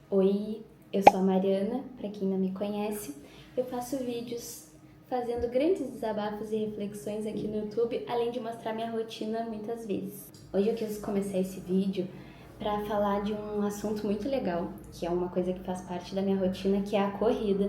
Oi, eu sou a Mariana, para quem não me conhece. Eu faço vídeos fazendo grandes desabafos e reflexões aqui no YouTube, além de mostrar minha rotina muitas vezes. Hoje eu quis começar esse vídeo para falar de um assunto muito legal, que é uma coisa que faz parte da minha rotina, que é a corrida.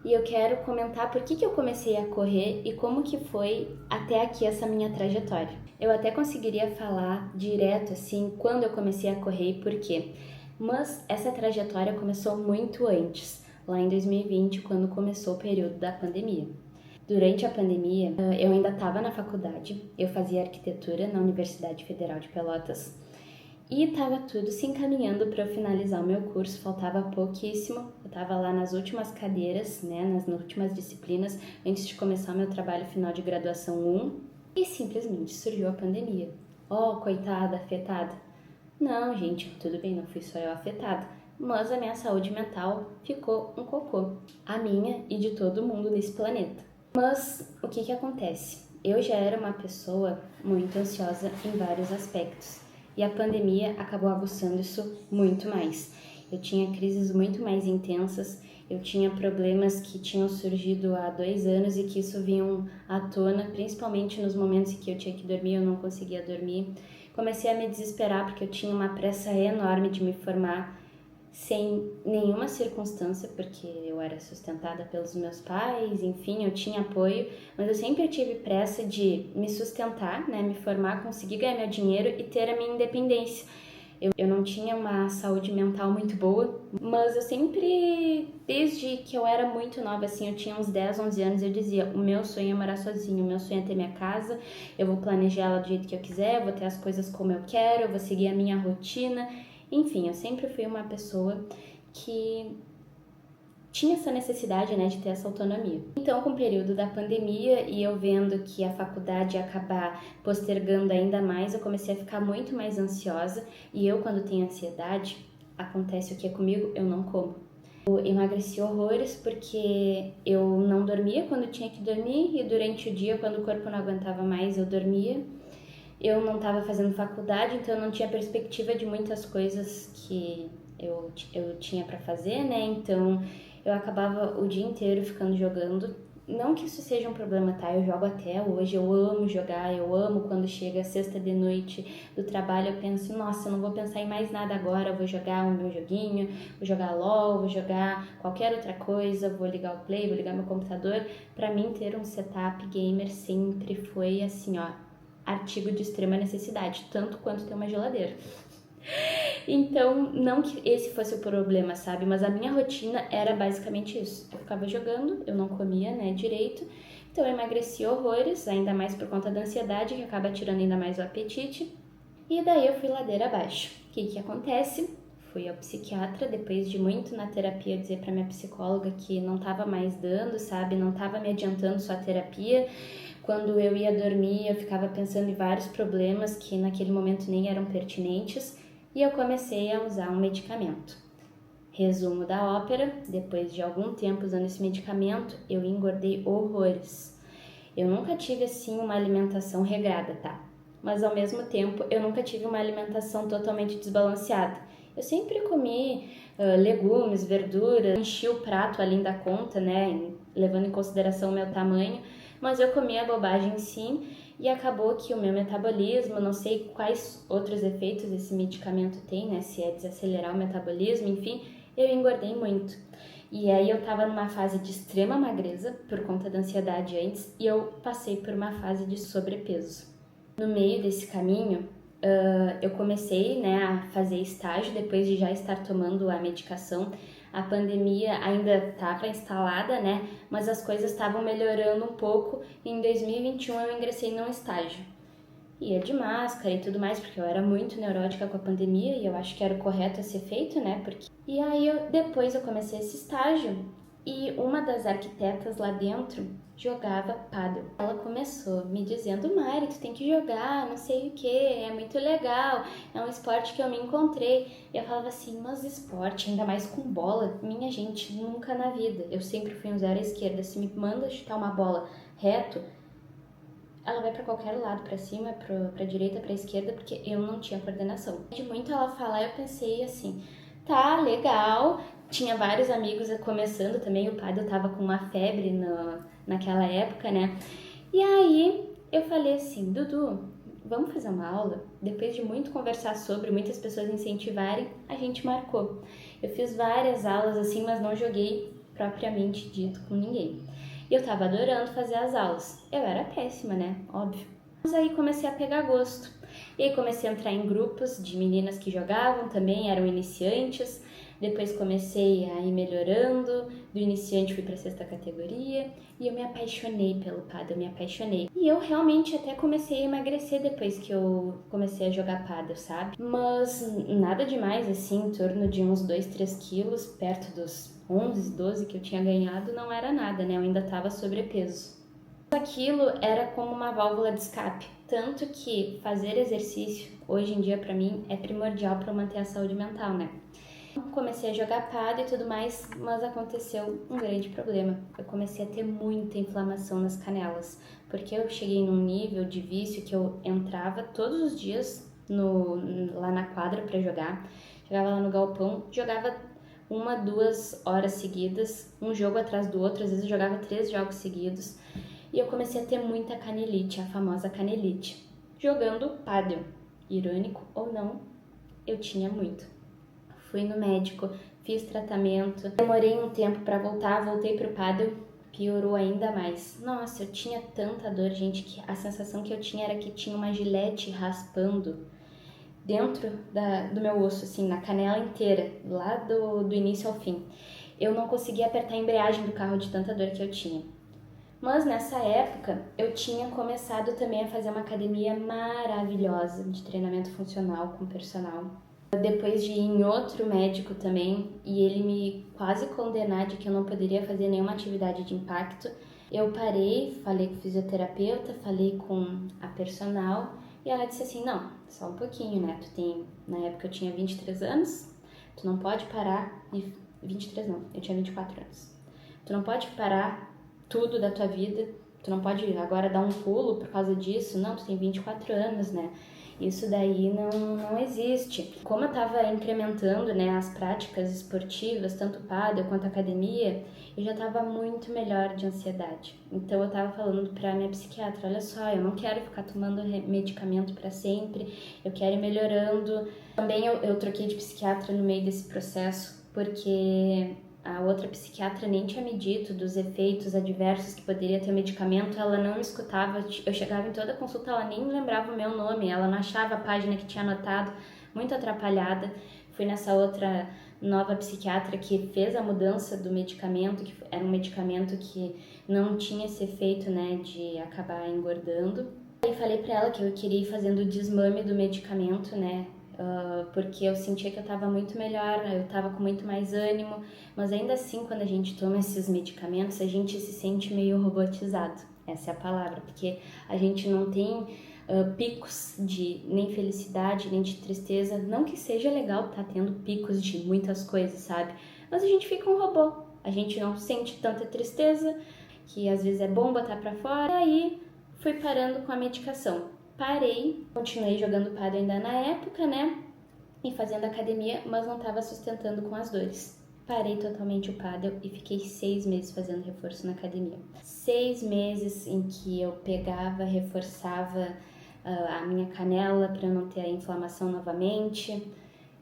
E eu quero comentar por que eu comecei a correr e como que foi até aqui essa minha trajetória. Eu até conseguiria falar direto assim quando eu comecei a correr e por quê. Mas essa trajetória começou muito antes, lá em 2020, quando começou o período da pandemia. Durante a pandemia, eu ainda estava na faculdade, eu fazia arquitetura na Universidade Federal de Pelotas e estava tudo se encaminhando para eu finalizar o meu curso, faltava pouquíssimo, eu estava lá nas últimas cadeiras, né, nas últimas disciplinas, antes de começar o meu trabalho final de graduação 1 e simplesmente surgiu a pandemia. Oh, coitada, afetada. Não, gente, tudo bem, não fui só eu afetada, mas a minha saúde mental ficou um cocô, a minha e de todo mundo nesse planeta. Mas o que acontece? Eu já era uma pessoa muito ansiosa em vários aspectos e a pandemia acabou aguçando isso muito mais. Eu tinha crises muito mais intensas, eu tinha problemas que tinham surgido há 2 anos e que isso vinham à tona, principalmente nos momentos em que eu tinha que dormir, eu não conseguia dormir. Comecei a me desesperar porque eu tinha uma pressa enorme de me formar sem nenhuma circunstância, porque eu era sustentada pelos meus pais, enfim, eu tinha apoio, mas eu sempre tive pressa de me sustentar, né, me formar, conseguir ganhar meu dinheiro e ter a minha independência. Eu não tinha uma saúde mental muito boa, mas eu sempre, desde que eu era muito nova, assim, eu tinha uns 10, 11 anos, eu dizia, o meu sonho é morar sozinho, o meu sonho é ter minha casa, eu vou planejar ela do jeito que eu quiser, eu vou ter as coisas como eu quero, eu vou seguir a minha rotina. Enfim, eu sempre fui uma pessoa que tinha essa necessidade, né, de ter essa autonomia. Então, com o período da pandemia e eu vendo que a faculdade ia acabar postergando ainda mais, eu comecei a ficar muito mais ansiosa e eu, quando tenho ansiedade, acontece o que é comigo? Eu não como. Eu emagreci horrores porque eu não dormia quando tinha que dormir e durante o dia, quando o corpo não aguentava mais, eu dormia. Eu não estava fazendo faculdade, então eu não tinha perspectiva de muitas coisas que eu tinha para fazer, né? Então eu acabava o dia inteiro ficando jogando. Não que isso seja um problema, tá? Eu jogo até hoje, eu amo jogar, eu amo quando chega a sexta de noite do trabalho, eu penso, nossa, eu não vou pensar em mais nada agora, eu vou jogar o meu joguinho, vou jogar LOL, vou jogar qualquer outra coisa, vou ligar o Play, vou ligar meu computador. Pra mim, ter um setup gamer sempre foi assim, ó, artigo de extrema necessidade, tanto quanto ter uma geladeira. Então, não que esse fosse o problema, sabe? Mas a minha rotina era basicamente isso. Eu ficava jogando, eu não comia, né, direito. Então, eu emagreci horrores, ainda mais por conta da ansiedade, que acaba tirando ainda mais o apetite. E daí eu fui ladeira abaixo. O que acontece? Fui ao psiquiatra, depois de muito na terapia dizer para minha psicóloga que não estava mais dando, sabe? Não estava me adiantando só a terapia. Quando eu ia dormir, eu ficava pensando em vários problemas que naquele momento nem eram pertinentes e eu comecei a usar um medicamento. Resumo da ópera: depois de algum tempo usando esse medicamento, eu engordei horrores. Eu nunca tive assim uma alimentação regrada, tá? Mas ao mesmo tempo, eu nunca tive uma alimentação totalmente desbalanceada. Eu sempre comi legumes, verduras, enchi o prato além da conta, né? Levando em consideração o meu tamanho, mas eu comia bobagem sim e acabou que o meu metabolismo, não sei quais outros efeitos esse medicamento tem, né? Se é desacelerar o metabolismo, enfim, eu engordei muito. E aí eu tava numa fase de extrema magreza por conta da ansiedade antes e eu passei por uma fase de sobrepeso. No meio desse caminho, eu comecei, né, a fazer estágio depois de já estar tomando a medicação. A pandemia ainda estava instalada, né, mas as coisas estavam melhorando um pouco e em 2021 eu ingressei num estágio. Ia de máscara e tudo mais, porque eu era muito neurótica com a pandemia e eu acho que era o correto a ser feito, né? E aí depois eu comecei esse estágio e uma das arquitetas lá dentro jogava pádel. Ela começou me dizendo, Mari, tu tem que jogar, não sei o que, é muito legal, é um esporte que eu me encontrei. E eu falava assim, mas esporte, ainda mais com bola, minha gente, nunca na vida. Eu sempre fui um zero à esquerda, se me manda chutar uma bola reto, ela vai para qualquer lado, para cima, para direita, para esquerda, porque eu não tinha coordenação. De muito ela falar, eu pensei assim, Tá, legal. Tinha vários amigos começando também, o pádel tava com uma febre naquela época, né? E aí eu falei assim, Dudu, vamos fazer uma aula? Depois de muito conversar sobre, muitas pessoas incentivarem, a gente marcou. Eu fiz várias aulas assim, mas não joguei propriamente dito com ninguém. E eu tava adorando fazer as aulas. Eu era péssima, né? Óbvio. Mas aí comecei a pegar gosto. E aí comecei a entrar em grupos de meninas que jogavam também, eram iniciantes. Depois comecei a ir melhorando, do iniciante fui para a sexta categoria e eu me apaixonei pelo pádel, eu me apaixonei. E eu realmente até comecei a emagrecer depois que eu comecei a jogar pádel, sabe? Mas nada demais, assim, em torno de uns 2, 3 quilos, perto dos 11, 12 que eu tinha ganhado, não era nada, né? Eu ainda tava sobrepeso. Aquilo era como uma válvula de escape, tanto que fazer exercício hoje em dia para mim é primordial para manter a saúde mental, né? Comecei a jogar pádel e tudo mais, mas aconteceu um grande problema. Eu comecei a ter muita inflamação nas canelas, porque eu cheguei num nível de vício que eu entrava todos os dias lá na quadra para jogar, chegava lá no galpão, jogava 1, 2 horas seguidas, um jogo atrás do outro, às vezes eu jogava 3 jogos seguidos, e eu comecei a ter muita canelite, a famosa canelite, jogando pádel. Irônico ou não, eu tinha muito. Fui no médico, fiz tratamento, demorei um tempo para voltar, voltei pro pádel, piorou ainda mais. Nossa, eu tinha tanta dor, gente, que a sensação que eu tinha era que tinha uma gilete raspando dentro do meu osso, assim, na canela inteira, lá do início ao fim. Eu não conseguia apertar a embreagem do carro de tanta dor que eu tinha. Mas nessa época eu tinha começado também a fazer uma academia maravilhosa de treinamento funcional com personal. Depois de ir em outro médico também e ele me quase condenar de que eu não poderia fazer nenhuma atividade de impacto, eu parei, falei com o fisioterapeuta, falei com a personal e ela disse assim, não, só um pouquinho, né? Na época eu tinha 23 anos, tu não pode parar, 23 não, eu tinha 24 anos. Tu não pode parar tudo da tua vida, tu não pode agora dar um pulo por causa disso, não, tu tem 24 anos, né? Isso daí não existe. Como eu estava incrementando, né, as práticas esportivas, tanto pádel quanto academia, eu já estava muito melhor de ansiedade. Então eu estava falando para minha psiquiatra, olha só, eu não quero ficar tomando medicamento para sempre, eu quero ir melhorando. Também eu troquei de psiquiatra no meio desse processo, porque a outra psiquiatra nem tinha me dito dos efeitos adversos que poderia ter o medicamento, ela não me escutava, eu chegava em toda consulta, ela nem lembrava o meu nome, ela não achava a página que tinha anotado, muito atrapalhada. Fui nessa outra nova psiquiatra que fez a mudança do medicamento, que era um medicamento que não tinha esse efeito, né, de acabar engordando. Aí falei pra ela que eu queria ir fazendo o desmame do medicamento, né, porque eu sentia que eu estava muito melhor, eu estava com muito mais ânimo, mas ainda assim, quando a gente toma esses medicamentos, a gente se sente meio robotizado, essa é a palavra, porque a gente não tem picos de nem felicidade, nem de tristeza, não que seja legal estar tendo picos de muitas coisas, sabe? Mas a gente fica um robô, a gente não sente tanta tristeza, que às vezes é bom botar pra fora, e aí fui parando com a medicação. Parei, continuei jogando pádel ainda na época, né? E fazendo academia, mas não estava sustentando com as dores. Parei totalmente o pádel e fiquei 6 meses fazendo reforço na academia. 6 meses em que eu pegava, reforçava a minha canela para não ter a inflamação novamente.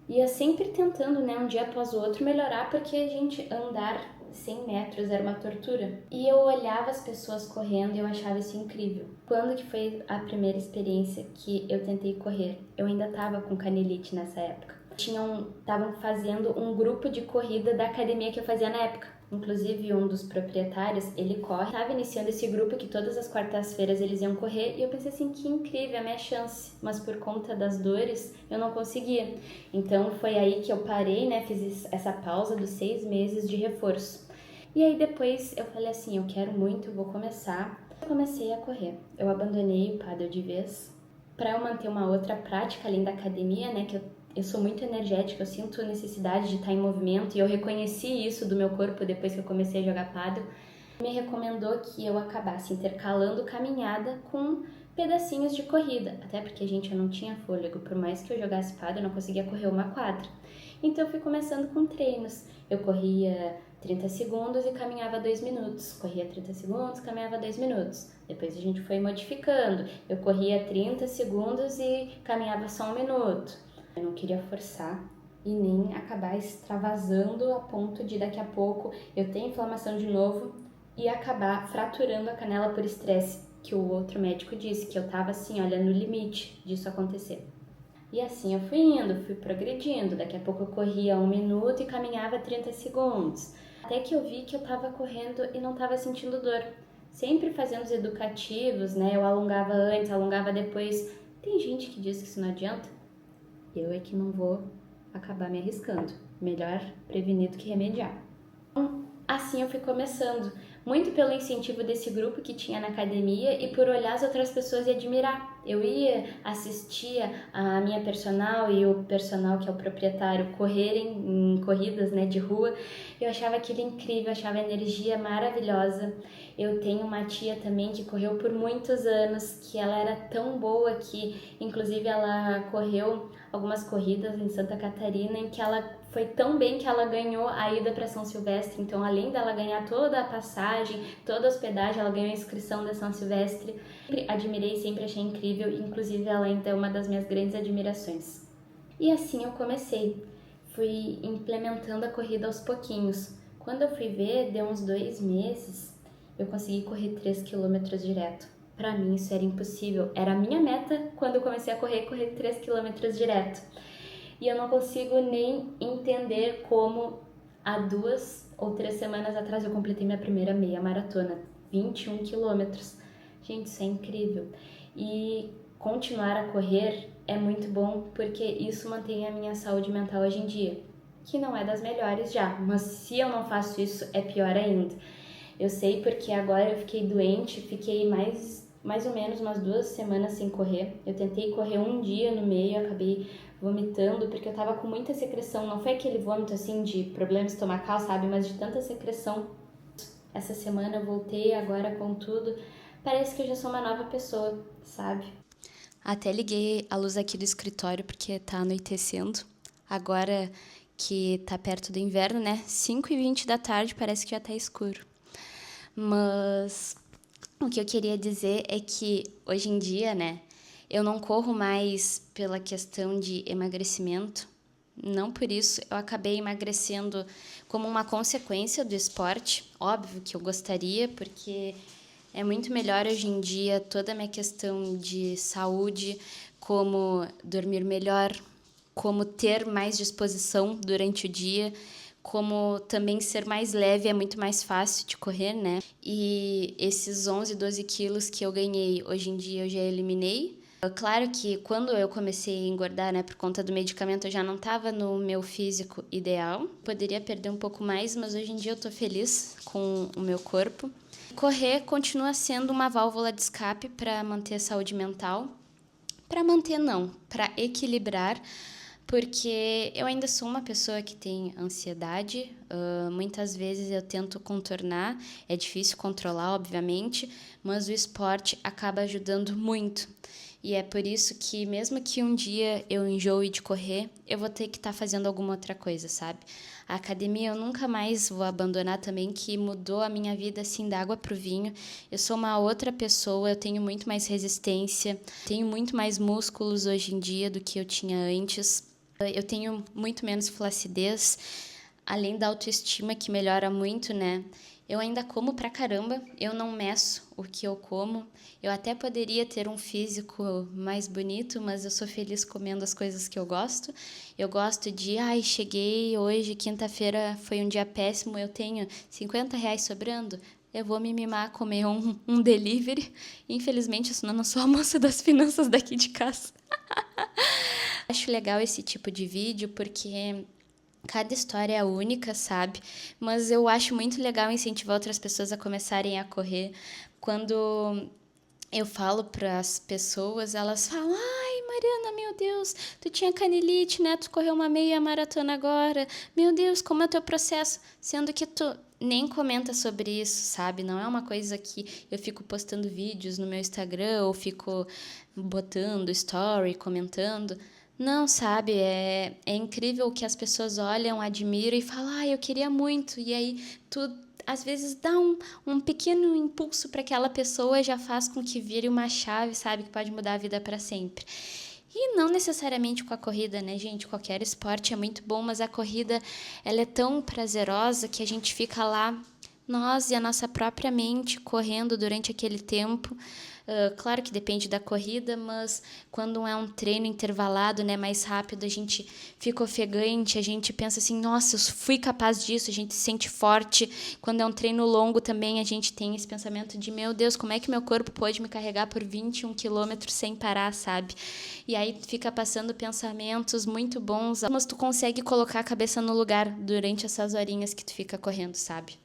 Ia sempre tentando, né, um dia após o outro melhorar, porque a gente andar 100 metros era uma tortura. E eu olhava as pessoas correndo e eu achava isso incrível. Quando que foi a primeira experiência que eu tentei correr? Eu ainda tava com canelite nessa época. Estavam fazendo um grupo de corrida da academia que eu fazia na época. Inclusive, um dos proprietários, ele corre. Estava iniciando esse grupo que todas as quartas-feiras eles iam correr e eu pensei assim, que incrível, é a minha chance. Mas por conta das dores, eu não conseguia. Então, foi aí que eu parei, né? Fiz essa pausa dos 6 meses de reforço. E aí depois eu falei assim, eu quero muito, eu vou começar. Eu comecei a correr. Eu abandonei o pádel de vez para eu manter uma outra prática além da academia, né? Que eu sou muito energética, eu sinto necessidade de estar em movimento e eu reconheci isso do meu corpo depois que eu comecei a jogar pádel. Me recomendou que eu acabasse intercalando caminhada com pedacinhos de corrida, até porque, gente, eu não tinha fôlego, por mais que eu jogasse pádel, eu não conseguia correr uma quadra. Então eu fui começando com treinos. Eu corria 30 segundos e caminhava 2 minutos. Corria 30 segundos, caminhava 2 minutos. Depois a gente foi modificando. Eu corria 30 segundos e caminhava só 1 minuto. Eu não queria forçar e nem acabar extravasando a ponto de daqui a pouco eu ter inflamação de novo e acabar fraturando a canela por estresse, que o outro médico disse que eu tava assim, olha, no limite disso acontecer. E assim eu fui indo, fui progredindo. Daqui a pouco eu corria 1 minuto e caminhava 30 segundos. Até que eu vi que eu tava correndo e não tava sentindo dor. Sempre fazendo os educativos, né? Eu alongava antes, alongava depois. Tem gente que diz que isso não adianta. Eu é que não vou acabar me arriscando. Melhor prevenir do que remediar. Assim eu fui começando, muito pelo incentivo desse grupo que tinha na academia e por olhar as outras pessoas e admirar. Eu ia, assistia a minha personal e o personal, que é o proprietário, correrem em corridas, né, de rua. Eu achava aquilo incrível, achava a energia maravilhosa. Eu tenho uma tia também que correu por muitos anos, que ela era tão boa que, inclusive, ela correu algumas corridas em Santa Catarina em que ela foi tão bem que ela ganhou a ida para São Silvestre. Então, além dela ganhar toda a passagem, toda a hospedagem, ela ganhou a inscrição da São Silvestre. Sempre admirei, sempre achei incrível, inclusive ela ainda é uma das minhas grandes admirações. E assim eu comecei, fui implementando a corrida aos pouquinhos. Quando eu fui ver, deu uns 2 meses, eu consegui correr 3 quilômetros direto. Para mim isso era impossível, era a minha meta quando eu comecei a correr 3 quilômetros direto. E eu não consigo nem entender como há 2 ou 3 semanas atrás eu completei minha primeira meia maratona, 21 quilômetros. Gente, isso é incrível. E continuar a correr é muito bom porque isso mantém a minha saúde mental hoje em dia, que não é das melhores já, mas se eu não faço isso é pior ainda. Eu sei porque agora eu fiquei doente, fiquei mais ou menos umas 2 semanas sem correr. Eu tentei correr um dia no meio, acabei vomitando porque eu tava com muita secreção. Não foi aquele vômito assim de problema estomacal, sabe? Mas de tanta secreção. Essa semana eu voltei agora com tudo. Parece que eu já sou uma nova pessoa, sabe? Até liguei a luz aqui do escritório porque tá anoitecendo. Agora que tá perto do inverno, né? 5h20 da tarde, parece que já tá escuro. Mas o que eu queria dizer é que hoje em dia, né, eu não corro mais pela questão de emagrecimento. Não por isso, eu acabei emagrecendo como uma consequência do esporte. Óbvio que eu gostaria, porque é muito melhor hoje em dia toda a minha questão de saúde, como dormir melhor, como ter mais disposição durante o dia, como também ser mais leve, é muito mais fácil de correr, né? E esses 11, 12 quilos que eu ganhei, hoje em dia eu já eliminei. Claro que quando eu comecei a engordar, né, por conta do medicamento, eu já não estava no meu físico ideal. Poderia perder um pouco mais, mas hoje em dia eu tô feliz com o meu corpo. Correr continua sendo uma válvula de escape para manter a saúde mental. Para manter não, para equilibrar, porque eu ainda sou uma pessoa que tem ansiedade, muitas vezes eu tento contornar, é difícil controlar, obviamente, mas o esporte acaba ajudando muito. E é por isso que mesmo que um dia eu enjoe de correr, eu vou ter que estar fazendo alguma outra coisa, sabe? A academia eu nunca mais vou abandonar também, que mudou a minha vida assim da água pro vinho. Eu sou uma outra pessoa, eu tenho muito mais resistência, tenho muito mais músculos hoje em dia do que eu tinha antes. Eu tenho muito menos flacidez, além da autoestima que melhora muito, né? Eu ainda como pra caramba, eu não meço o que eu como. Eu até poderia ter um físico mais bonito, mas eu sou feliz comendo as coisas que eu gosto. Eu gosto de, cheguei hoje, quinta-feira foi um dia péssimo, eu tenho R$ 50 sobrando. Eu vou me mimar a comer um delivery. Infelizmente, eu não sou a moça das finanças daqui de casa. Acho legal esse tipo de vídeo porque cada história é única, sabe? Mas eu acho muito legal incentivar outras pessoas a começarem a correr. Quando eu falo para as pessoas, elas falam: ai, Mariana, meu Deus, tu tinha canelite, né? Tu correu uma meia maratona agora. Meu Deus, como é o teu processo? Sendo que tu nem comenta sobre isso, sabe? Não é uma coisa que eu fico postando vídeos no meu Instagram ou fico botando story, comentando. Não, sabe, é incrível que as pessoas olham, admiram e falam, eu queria muito. E aí tu, às vezes, dá um pequeno impulso para aquela pessoa, já faz com que vire uma chave, sabe, que pode mudar a vida para sempre. E não necessariamente com a corrida, né, gente? Qualquer esporte é muito bom, mas a corrida, ela é tão prazerosa que a gente fica lá, nós e a nossa própria mente, correndo durante aquele tempo. Claro que depende da corrida, mas quando é um treino intervalado, né, mais rápido, a gente fica ofegante, a gente pensa assim, nossa, eu fui capaz disso, a gente se sente forte. Quando é um treino longo também, a gente tem esse pensamento de, meu Deus, como é que meu corpo pode me carregar por 21 quilômetros sem parar, sabe? E aí fica passando pensamentos muito bons, mas tu consegue colocar a cabeça no lugar durante essas horinhas que tu fica correndo, sabe?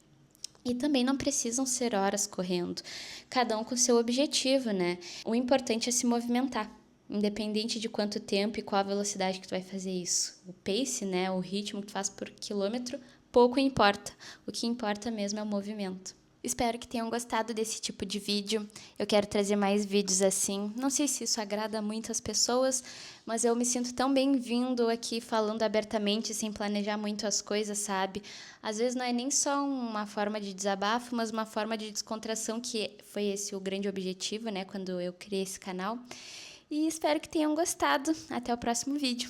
E também não precisam ser horas correndo, cada um com seu objetivo, né? O importante é se movimentar, independente de quanto tempo e qual a velocidade que tu vai fazer isso. O pace, né, o ritmo que tu faz por quilômetro, pouco importa. O que importa mesmo é o movimento. Espero que tenham gostado desse tipo de vídeo. Eu quero trazer mais vídeos assim. Não sei se isso agrada muito as pessoas, mas eu me sinto tão bem-vindo aqui falando abertamente, sem planejar muito as coisas, sabe? Às vezes não é nem só uma forma de desabafo, mas uma forma de descontração, que foi esse o grande objetivo, né, quando eu criei esse canal. E espero que tenham gostado. Até o próximo vídeo.